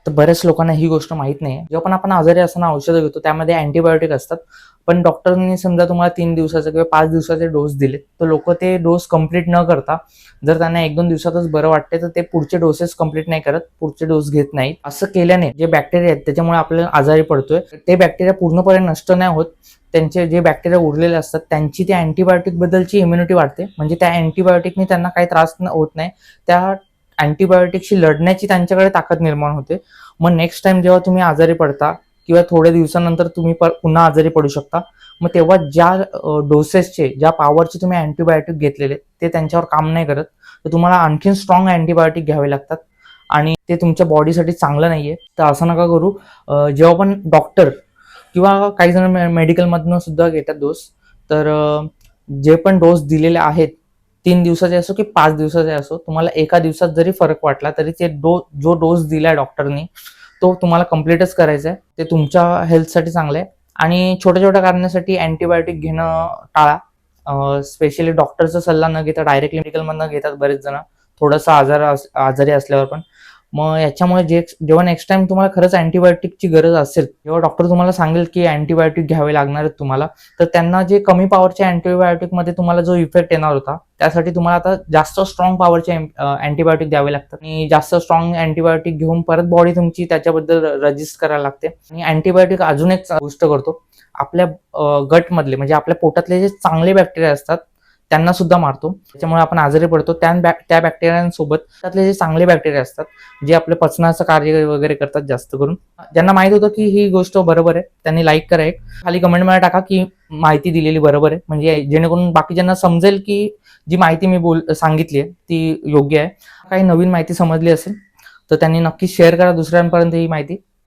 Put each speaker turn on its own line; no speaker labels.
तर बऱ्याच लोकांना ही गोष्ट माहीत नाही. जेव्हा पण आपण आजारी असताना औषधं घेतो त्यामध्ये अँटिबायोटिक असतात. पण डॉक्टरनी समजा तुम्हाला 3 दिवसाचे किंवा 5 दिवसाचे डोस दिले, तर लोकं ते डोस कंप्लीट न करता जर त्यांना 1-2 दिवसातच बरं वाटते तर ते पुढचे डोसेस कंप्लीट नाही करत, पुढचे डोस घेत नाहीत. असं केल्याने जे बॅक्टेरिया आहेत त्याच्यामुळे आपल्याला आजारी पडतोय. ते बॅक्टेरिया पूर्णपणे नष्ट नाही होत. त्यांचे जे बॅक्टेरिया उरलेले असतात त्यांची त्या अँटिबायोटिक बद्दलची इम्युनिटी वाढते. म्हणजे त्या अँटिबायोटिकने त्यांना काही त्रास होत नाही. त्या अँटिबायोटिकशी लढण्याची त्यांच्याकडे ताकद निर्माण होते. मग नेक्स्ट टाइम जेव्हा तुम्ही आजारी पडता किंवा थोड्या दिवसानंतर तुम्ही पुन्हा आजारी पडू शकता. मग तेव्हा ज्या डोसेसचे, ज्या पॉवरचे तुम्ही अँटिबायोटिक घेतलेले ते त्यांच्यावर काम नाही करत, तर तुम्हाला आणखीन स्ट्रॉंग अँटिबायोटिक घ्यावे लागतात आणि ते तुमच्या बॉडीसाठी चांगलं नाहीये. तर असं नका करू. जेव्हा पण डॉक्टर किंवा काही जण मेडिकलमधनं सुद्धा घेतात डोस, तर जे पण डोस दिलेले आहेत 3 दिवसाचे असो की 5 दिवसाचे असो, तुम्हाला एका दिवसात जरी फरक वाटला तरी ते जो डोस दिलाय डॉक्टरनी तो तुम्हाला कंप्लीटच करायचा आहे. ते तुमच्या हेल्थसाठी चांगलं आहे. आणि छोट्या छोट्या कारणासाठी अँटिबायोटिक घेणं टाळा. स्पेशली डॉक्टरचा सल्ला न घेता डायरेक्टली मेडिकलमधनं घेतात बरेच जण, थोडंसं आजारी असल्यावर पण. मग याच्यामुळे जेव्हा नेक्स्ट टाइम तुम्हाला खरंच अँटिबायोटिकची गरज असेल, जेव्हा डॉक्टर तुम्हाला सांगेल की अँटिबायोटिक घ्यावे लागणार आहेत तुम्हाला, तर त्यांना जे कमी पॉवरच्या अँटिबायोटिकमध्ये तुम्हाला जो इफेक्ट येणार होता, त्यासाठी तुम्हाला आता जास्त स्ट्रॉंग पॉवरचे अँटिबायोटिक द्यावे लागतात आणि जास्त स्ट्रॉंग अँटिबायोटिक घेऊन परत बॉडी तुमची त्याच्याबद्दल रजिस्ट करायला लागते. आणि अँटिबायोटिक अजून एक गोष्ट करतो, आपल्या गटमधले म्हणजे आपल्या पोटातले जे चांगले बॅक्टेरिया असतात त्यांना सुद्धा मारतो. त्याच्यामुळे आपण आजारी पडतो. त्या बॅक्टेरियांसोबत त्यातले जे चांगले बॅक्टेरिया असतात, जे आपल्या पचनाचं कार्य वगैरे करतात जास्त करून, ज्यांना माहित होतं की ही गोष्ट बरोबर आहे त्यांनी लाईक करा. एक खाली कमेंटमध्ये टाका की माहिती दिलेली बरोबर आहे, म्हणजे जेणेकरून बाकीच्यांना समजेल की जी माहिती मी सांगितली आहे ती योग्य आहे. काही नवीन माहिती समजली असेल तर त्यांनी नक्की शेअर करा दुसऱ्यांपर्यंत ही माहिती.